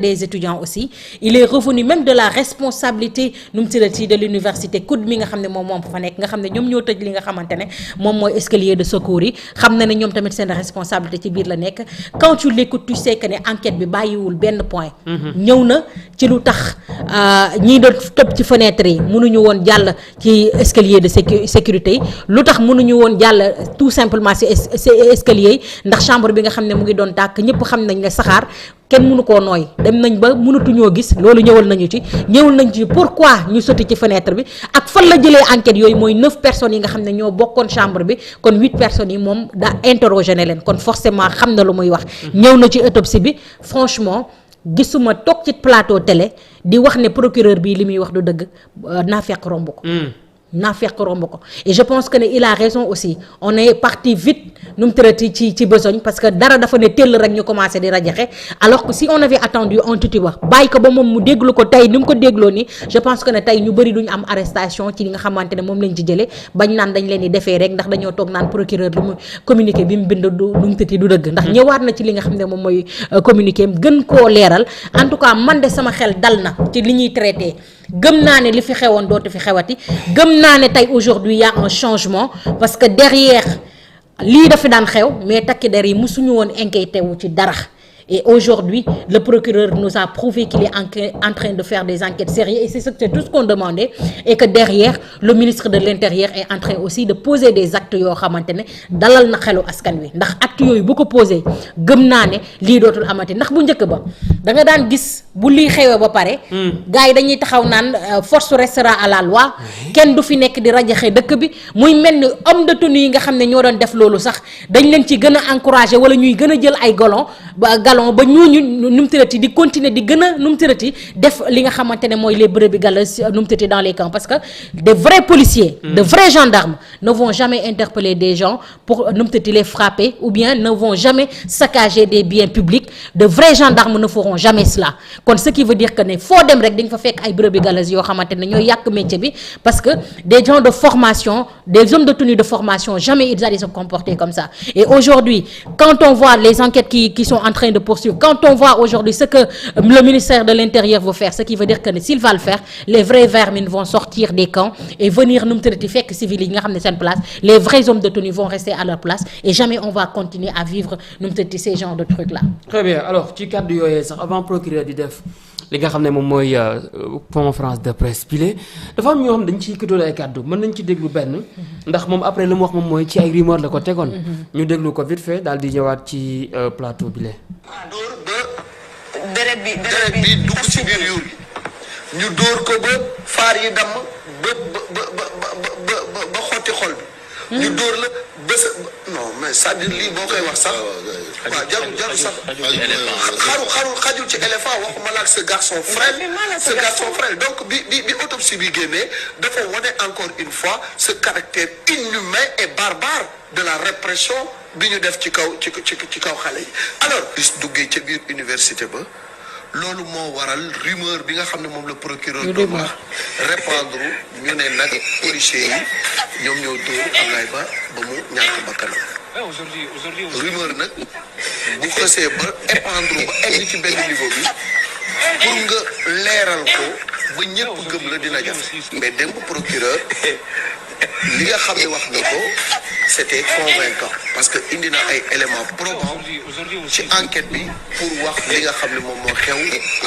des étudiants aussi il est revenu même de la responsabilité nu mu tuddati de l'université COUD mi nga xam ne moom fa nekk nga xam ne ñoom ñoo tëj li nga xamante ne moom mooy escalier de secours yi xam na ne ñoom tamit seen responsabilité ci biir la nekk quand tu l'écoutes tu sais que ne enquête bi bàyyiwul benn point ñëw na ci lu tax ñii doon tëb ci fenêtre yi mënuñu woon jàll ci escalier de sécurité yi lu tax mënuñu woon jàll tout simplement ci escalier yi ndax chambre bi nga xam ne mu ngi doon tàkk ñëpp xam nañ ne saxaar kenn mënu koo nooy dem nañ ba mënatuñoo gis loolu ñëwal nañ ci pourquoi ñu sotti ci fenêtre bi ak fan la jëlee enquête yooyu mooy 9 personnes yi nga xam ne ñoo bokkoon chambre bi kon 8 personnes yi moom daa interrogé ne leen kon forcément xam na lu muy wax ñëw na ci autopsie bi franchement gisuma toog ci plateau télé di wax ne procureur bi li muy wax du dëgg naa fekk romb ko et je pense que ne il a raison aussi on est parti vite nu mu tërati ci besogne parce que dara dafa ne tell rek ñu commencé di rajaxe alors que si on avait attendu un tuuti ba bàyyi ko ba moom mu déglu ko tey ni mu ko dégloo ni je pense que ne tey ñu bëri duñu am arrestation ci li nga xamante ne moom lañ ci jëlee bañ naan dañ leen di defee rek ndax dañoo toog naan procureur lu mu communiqué bi mu bind du mu tëti du dëgg ndax ñëwaat na ci li nga xam ne moom mooy communiqué gën koo leeral en tout cas man de sama xel dal na ci li ñuy traité gëm naa ne li fi xewoon dootu fi xewati gëm naa ne tey aujourd'hui y a un changement parce que derrière lii dafa daan xew mais takki der yi mësuñu woon inquiété wu ci dara et aujourd'hui le procureur nous a prouvé qu'il est en train de faire des enquêtes sérieuses et c'est tout ce qu'on demandait et que derrière le ministre de l'Intérieur est en train aussi de poser des actes yoo xamante ne dalal na xelu askan wi ndax actes yooyu bu ko posé gëm naa ne lii dootul amati ndax bu njëkk ba da nga daan gis bu lii xewee ba pare gars yi dañuy taxaw naan force restera à la loi kenn du fi nekk di rajaxe dëkk bi muy mel ni homme de tenue yi nga xam ne ñoo doon def loolu sax dañ leen ci gën a encourager wala ñuy gën a jël ay galon ba ñooñu nu mu tërati di continuer di gën a nu mu tërati def li nga xamante ne mooy les brebis galeuses nu mu tërati dans les camps parce que de vrais policiers de vrais gendarmes ne vont jamais interpeller des gens pour nu mu tërati les frapper ou bien ne vont jamais saccager des biens publics de vrais gendarmes ne feront jamais cela kon ce qui veut dire que ne foo dem rek di nga fa fekk ay brebis galeuses yoo xamante ne ñooy yàq métier bi parce que des gens de formation des hommes de tenue de formation jamais ils allaient se comporter comme ça et aujourd'hui quand on voit les enquêtes qui sont en train de poursuivre quand on voit aujourd'hui ce que le ministère de l'Intérieur veut faire ce qui veut dire que s'il va le faire les vrais vermines vont sortir des camps et venir nu mu tërati fekk civils yi nga xam ne seen place les vrais hommes de tenue vont rester à leur place et jamais on va continuer à vivre nu mu tërati ces genres de trucs là. Très bien alors ci kàddu yooyee sax avant procureur di def li nga xam ne moom mooy conférence de presse bile dafa am ñoo xam dañ ciy këtoon ay kàddu mën nañ ci déglu benn ndax moom après lu mu wax moom mooy ci ay rumeur la ko tegoon. ñu déglu ko vite fait daal di ñëwaat ci plateau bile. deret bi dugg ci biir yuur bi ñu dóor ko ba faar yi damm ba xotti xol bi ñu dóor la bés non mais c'est-à-dire lii boo koy wax sax waaw jarul sax xajul ci éléphant waxuma la ak ce garçon frêle donc bi autopsie bi génnee dafa wane encore une fois ce caractère inhumain et barbare de la répression bi ñu def ci kaw xale yi alors bis duggee ca biir université ba loolu moo waral rumeur bi nga xam ne moom la procureur doon wax répandre ñu ne nag policiers yi ñoom ñoo dóor Ablaye ba mu ñàkk bakkanam rumeur nag bu xësee ba épandre ba egg ci benn niveau bi pour nga leeral ko ba ñëpp gëm la dina jafe mais démb procureur li nga xam ne wax na ko c'était convaincant parce que indi na ay éléments probants ci enquête bi pour wax li nga xam ne moom moo xew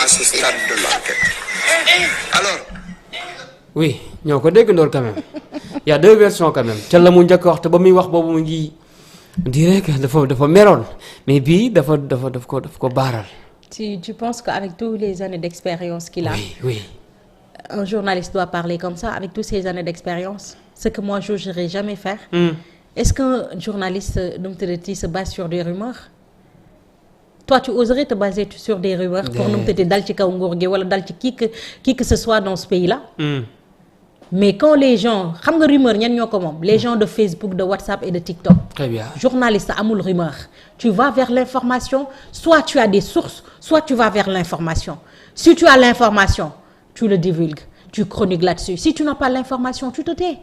à ce stade de l'enquête alors. oui ñoo ko dégg ndoor quand même y a deux versions quand même ca la mu njëkk wax te ba muy wax boobu mu ngi dire que dafa meroon mais bii daf ko baaral. tu penses qu'avec tous les années d'expérience qu'il a. oui. Un journaliste doit parler comme ça avec toutes ces années d'expérience ce que moi je n'oserais jamais faire. Est-ce qu'un journaliste se base sur des rumeurs? Toi tu oserais te baser sur des rumeurs pour dal ci kaw nguur gi wala dal ci qui que ce soit dans ce pays-là? Mais quand les gens xam nga rumeur ñan ñoo ko moom les gens de Facebook de WhatsApp et de TikTok. Très bien. Journaliste amul rumeur tu vas vers l'information soit tu as des sources soit tu vas vers l'information si tu as l'information tu le divulgues tu chroniques là-dessus si tu n'as pas l'information tu te tais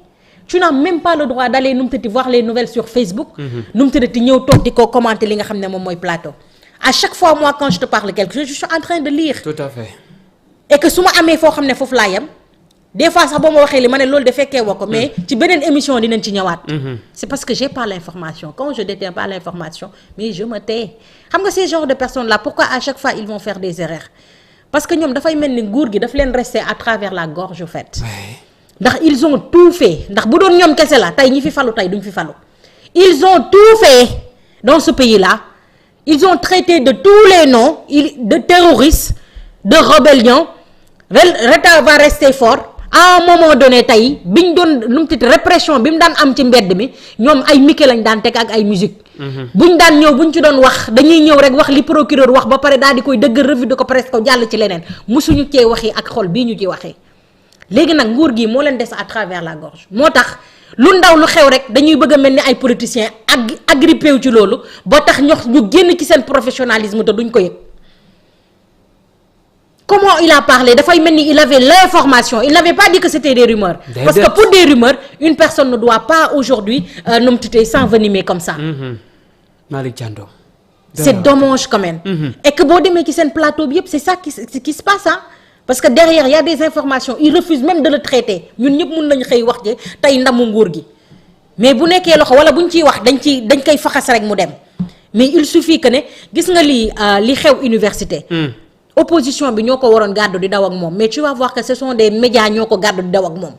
tu n'as même pas le droit d'aller voir les nouvelles sur Facebook nu mu tëddati ñëw toog di ko commenter li nga xam ne moom mooy plateau à chaque fois moi quand je te parle quelque chose je suis en train de lire. tout à fait. et que su ma amee foo xam ne foofu laa yem des fois sax boo ma waxee li ma ne loolu de fekkee woo ko mais ci beneen émission dinañ ci ñëwaat. c'est parce que j'ai pas l'information quand je détiens pas l'information mais je me tais xam nga ces genres de personnes là pourquoi à chaque fois ils vont faire des erreurs parce que ñoom dafay mel ni nguur gi daf leen rester à travers la gorge au fait. ndax ils ont tout fait ndax bu doon ñoom kese la tey ñi fi falu tey duñ fi falu ils ont tout fait dans ce pays là ils ont traité de tous les noms de terroristes de rébellion l'État va rester fort à un moment donné tey biñ doon lu mu tudd répression bi mu daan am ci mbedd mi ñoom ay mike lañ daan teg ak ay musique buñ daan ñëw buñ ci doon wax dañuy ñëw rek wax li procureur wax ba pare daal di koy dëgg revue de ko presque ko jàll ci leneen musuñu cee waxee ak xol bii ñu ci waxee léegi nag nguur gi moo leen des à travers la gorge moo tax lu ndaw lu xew rek dañuy bëgg a mel ni ay politiciens agrippé wu ci loolu ba tax ñu génn ci seen professionnalisme te duñ ko yëg comment il a parlé dafay mel ni il avait l'information il n'avait pas dit que c'était des rumeurs parce que pour des rumeurs une personne ne doit pas aujourd'hui nu mu tuddee s'envenimer comme ça Malick Thiandoum c'est dommage quand même et que boo demee ci seen plateau bi yëpp c'est ça qui se passe hein parce que derrière il y a des informations ils refusent même de le traiter ñun ñëpp mun nañu xëy wax ji tey ndamu nguur gi mais bu nekkee loxo wala buñ ciy wax dañ koy faxas rek mu dem mais il suffit que ne gis nga li xew université opposition bi ñoo ko waroon gàddu di daw ak moom mais tu vas voir que ce sont des médias ñoo ko gàddu di daw ak moom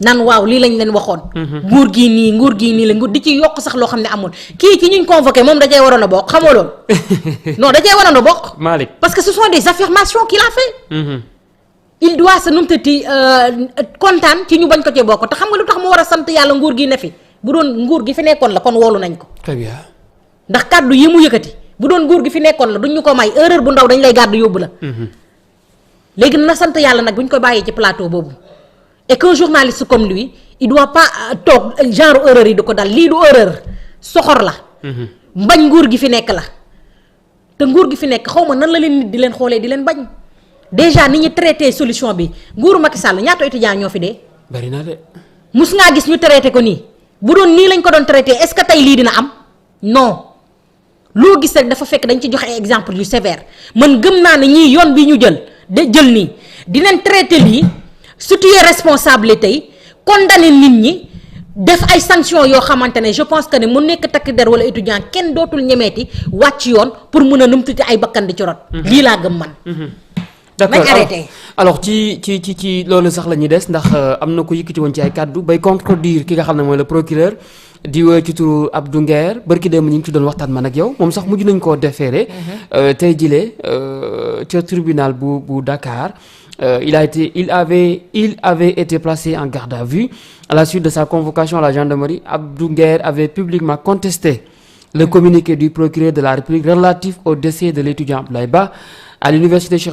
nan waaw lii lañ leen waxoon nguur gii nii la nguur di ci yokk sax loo xam ne amul kii ci ñuñ convoqué moom da cee waroon a bokk xamoo loolu non da cee waroon a bokk Malick parce que ce sont des affirmations qu'il a fait il doit se numtati kontaan ci ñu bañ ko cee bokk te xam nga lu tax mu war a sant yàlla nguur gi ne fi bu doon nguur gi fi nekkoon la kon woolu nañ ko très bien ndax kàddu yi mu yëkkati bu doon nguur gi fi nekkoon la duñ ñu ko may erreur bu ndaw dañ lay gàddu yóbbu la léegi na sant yàlla nag bu ñu ko bàyyee ci plateau boobu et qu'un journaliste comme lui il doit pas toog genre erreur yi di ko dal lii du erreur soxor la mbañ nguur gi fi nekk la te nguur gi fi nekk xaw ma nan la leen nit di leen xoolee di leen bañ déjà ni ñu traité solution bi nguuru Macky Sall ñaata étudiants ñoo fi dee bari na de mus ngaa gis ñu traité ko nii bu doon nii lañ ko doon traité est-ce que tey lii dina am non loo gis rek dafa fekk dañ ci joxe ay exemple yu sévère man gëm naa ne ñii yoon bi ñu jël nii dinañ traité lii situer responsabilité yi condamner nit ñi def ay sanctions yoo xamante ne je pense que ne mu nekk takk der wala étudiant kenn dootul ñemeeti wàcc yoon pour mun a numtuti ay bakkan di ci rot lii laa gëm man d'accord nañ arrêté alors ci loolu sax la ñuy des ndax am na ko yëkkati woon ci ay kàddu bay contredire ki nga xam ne mooy le procureur di woo ci turu Abdou Nguer barki démb ñu ngi ci doon waxtaan man ak yow moom sax mujj nañ koo déféré tey jile ca tribunal bu Dakar il avait été placé en garde à vue à la suite de sa convocation à la gendarmerie. Abdou Nguer avait publiquement contesté le communiqué du procureur de la République relatif au décès de l'étudiant Abdoulaye Ba à l'université Cheikh